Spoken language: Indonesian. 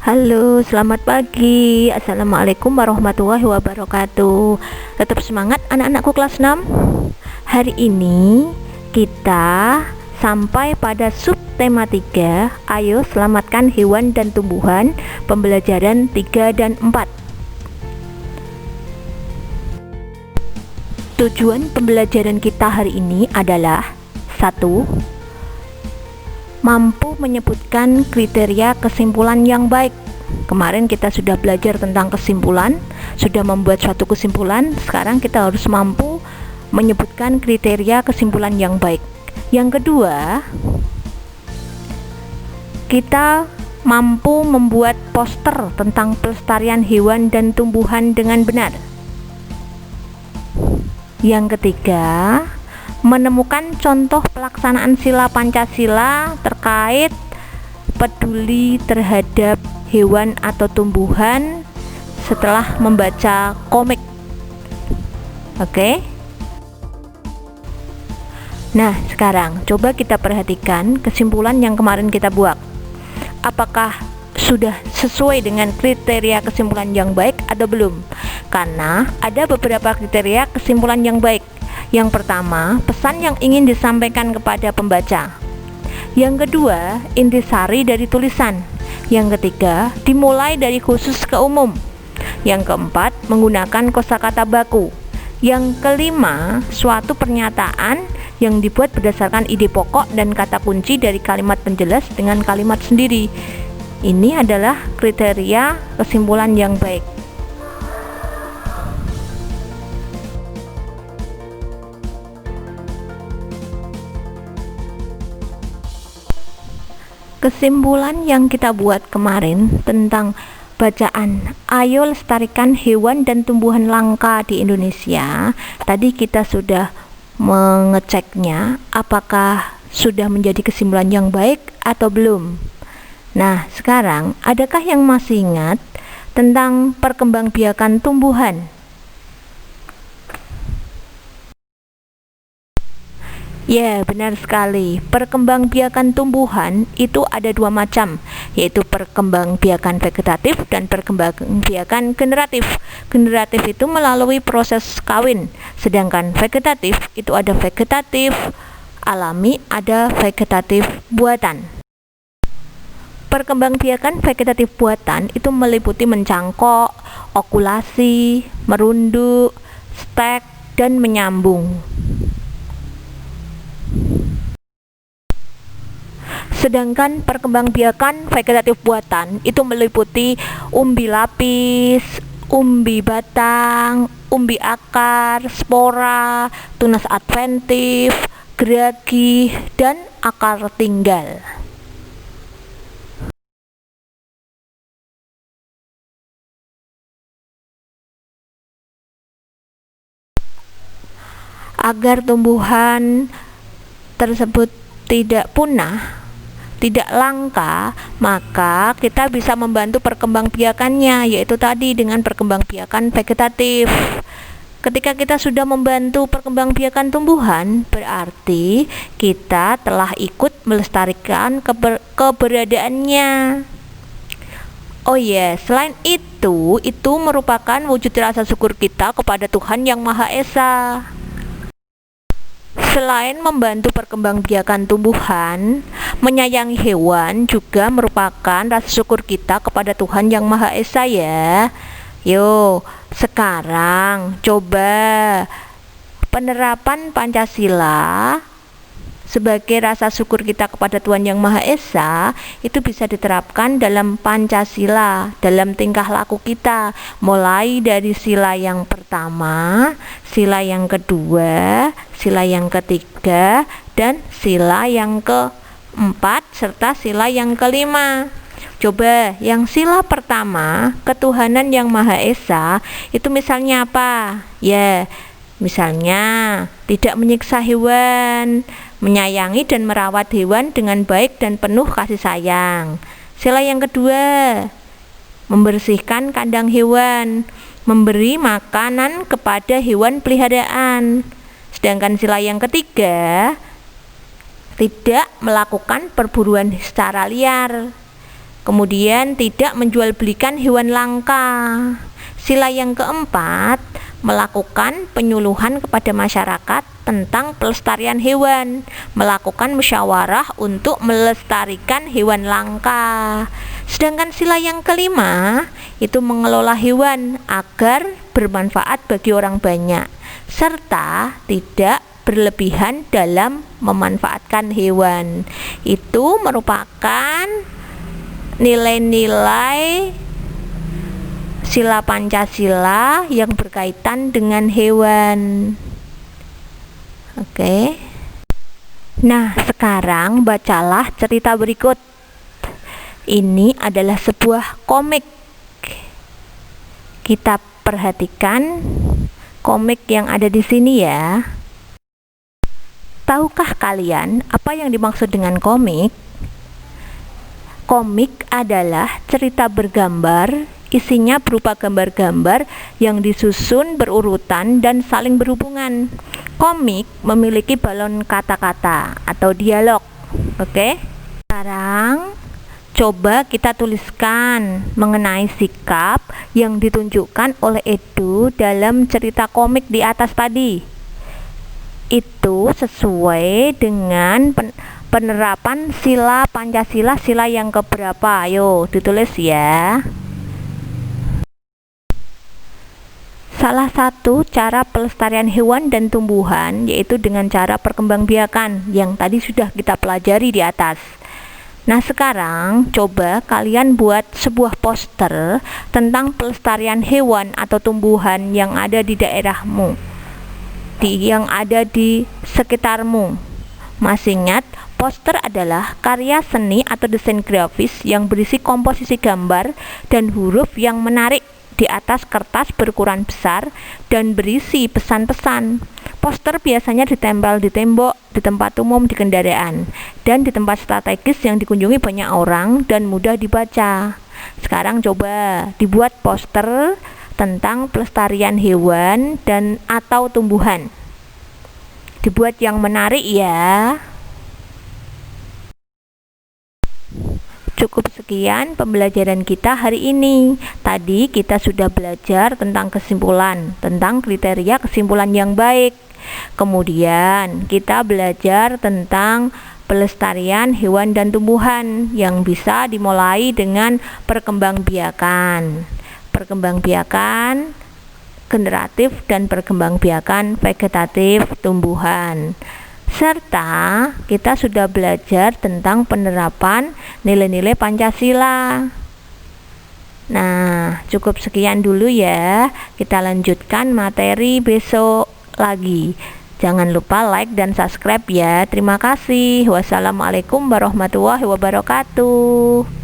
Halo, selamat pagi. Assalamualaikum warahmatullahi wabarakatuh. Tetap semangat anak-anakku kelas 6. Hari ini kita sampai pada subtema 3. Ayo selamatkan hewan dan tumbuhan. Pembelajaran 3 dan 4. Tujuan pembelajaran kita hari ini adalah 1. Mampu menyebutkan kriteria kesimpulan yang baik. Kemarin kita sudah belajar tentang kesimpulan, sudah membuat suatu kesimpulan. Sekarang kita harus mampu menyebutkan kriteria kesimpulan yang baik. Yang kedua, kita mampu membuat poster tentang pelestarian hewan dan tumbuhan dengan benar. Yang ketiga, menemukan contoh pelaksanaan sila Pancasila terkait peduli terhadap hewan atau tumbuhan setelah membaca komik. Oke. Nah, sekarang coba kita perhatikan kesimpulan yang kemarin kita buat. Apakah sudah sesuai dengan kriteria kesimpulan yang baik atau belum? Karena ada beberapa kriteria kesimpulan yang baik. Yang pertama, pesan yang ingin disampaikan kepada pembaca. Yang kedua, intisari dari tulisan. Yang ketiga, dimulai dari khusus ke umum. Yang keempat, menggunakan kosakata baku. Yang kelima, suatu pernyataan yang dibuat berdasarkan ide pokok dan kata kunci dari kalimat penjelas dengan kalimat sendiri. Ini adalah kriteria kesimpulan yang baik. Kesimpulan yang kita buat kemarin tentang bacaan ayo lestarikan hewan dan tumbuhan langka di Indonesia, tadi kita sudah mengeceknya apakah sudah menjadi kesimpulan yang baik atau belum. Nah, sekarang adakah yang masih ingat tentang perkembangbiakan tumbuhan? Ya, benar sekali. Perkembangbiakan tumbuhan itu ada dua macam, yaitu perkembangbiakan vegetatif dan perkembangbiakan generatif. Generatif itu melalui proses kawin, sedangkan vegetatif itu ada vegetatif alami, ada vegetatif buatan. Perkembangbiakan vegetatif buatan itu meliputi mencangkok, okulasi, merunduk, stek, dan menyambung. Sedangkan perkembangbiakan vegetatif buatan itu meliputi umbi lapis, umbi batang, umbi akar, spora, tunas adventif, geragi, dan akar tinggal. Agar tumbuhan tersebut tidak punah, tidak langka, maka kita bisa membantu perkembangbiakannya, yaitu tadi dengan perkembangbiakan vegetatif. Ketika kita sudah membantu perkembangbiakan tumbuhan, berarti kita telah ikut melestarikan keberadaannya. Oh ya, selain itu merupakan wujud rasa syukur kita kepada Tuhan Yang Maha Esa. Selain membantu perkembangbiakan tumbuhan, menyayangi hewan juga merupakan rasa syukur kita kepada Tuhan Yang Maha Esa ya. Yuk, sekarang coba penerapan Pancasila sebagai rasa syukur kita kepada Tuhan Yang Maha Esa itu bisa diterapkan dalam Pancasila, dalam tingkah laku kita, mulai dari sila yang pertama, sila yang kedua, sila yang ketiga, dan sila yang keempat, serta sila yang kelima. Coba yang sila pertama, ketuhanan Yang Maha Esa, itu misalnya apa? Ya, misalnya tidak menyiksa hewan, menyayangi dan merawat hewan dengan baik dan penuh kasih sayang. Sila yang kedua, membersihkan kandang hewan, memberi makanan kepada hewan peliharaan. Sedangkan sila yang ketiga, tidak melakukan perburuan secara liar. Kemudian tidak menjual belikan hewan langka. Sila yang keempat, melakukan penyuluhan kepada masyarakat tentang pelestarian hewan, melakukan musyawarah untuk melestarikan hewan langka. Sedangkan sila yang kelima itu mengelola hewan agar bermanfaat bagi orang banyak, serta tidak berlebihan dalam memanfaatkan hewan. Itu merupakan nilai-nilai sila Pancasila yang berkaitan dengan hewan. Oke. Nah, sekarang bacalah cerita berikut. Ini adalah sebuah komik. Kita perhatikan komik yang ada di sini ya. Tahukah kalian apa yang dimaksud dengan komik? Komik adalah cerita bergambar. Isinya berupa gambar-gambar yang disusun berurutan dan saling berhubungan. Komik memiliki balon kata-kata atau dialog. Oke? Sekarang coba kita tuliskan mengenai sikap yang ditunjukkan oleh Edu dalam cerita komik di atas tadi. Itu sesuai dengan penerapan sila Pancasila, sila yang keberapa? Ayo ditulis ya. Salah satu cara pelestarian hewan dan tumbuhan yaitu dengan cara perkembangbiakan yang tadi sudah kita pelajari di atas. Nah, sekarang coba kalian buat sebuah poster tentang pelestarian hewan atau tumbuhan yang ada di daerahmu, yang ada di sekitarmu. Masih ingat, poster adalah karya seni atau desain grafis yang berisi komposisi gambar dan huruf yang menarik di atas kertas berukuran besar dan berisi pesan-pesan. Poster biasanya ditempel di tembok, di tempat umum, di kendaraan, dan di tempat strategis yang dikunjungi banyak orang dan mudah dibaca. Sekarang coba dibuat poster tentang pelestarian hewan dan atau tumbuhan. Dibuat yang menarik ya. Cukup sekian pembelajaran kita hari ini. Tadi kita sudah belajar tentang kesimpulan, tentang kriteria kesimpulan yang baik. Kemudian kita belajar tentang pelestarian hewan dan tumbuhan yang bisa dimulai dengan perkembangbiakan. Perkembangbiakan generatif dan perkembangbiakan vegetatif tumbuhan. Serta kita sudah belajar tentang penerapan nilai-nilai Pancasila. Nah, cukup sekian dulu ya. Kita lanjutkan materi besok lagi. Jangan lupa like dan subscribe ya. Terima kasih. Wassalamualaikum warahmatullahi wabarakatuh.